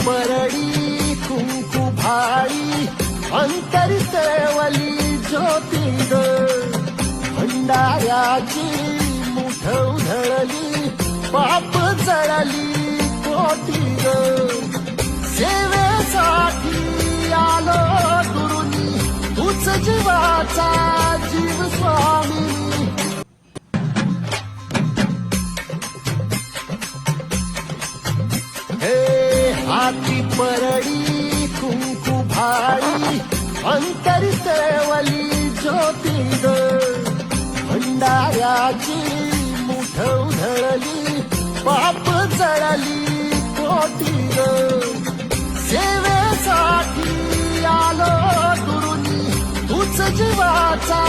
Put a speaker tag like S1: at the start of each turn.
S1: परडी कुंकू भाळी अंतरी सेवली ज्योती ग भंडाऱ्याची मुठ उधळली पाप जळली कोटी ग सेवेसाठी आलो दुरुनी तूच जीवाचा जीव स्वामी हे हाती परडी कुंकू भाळी अंतरी सेवली ज्योती ग भंडाऱ्याची मुठ उधळली पाप जळली कोटी ग सेवेसाठी आलो दुरुनी तूच जीवाचा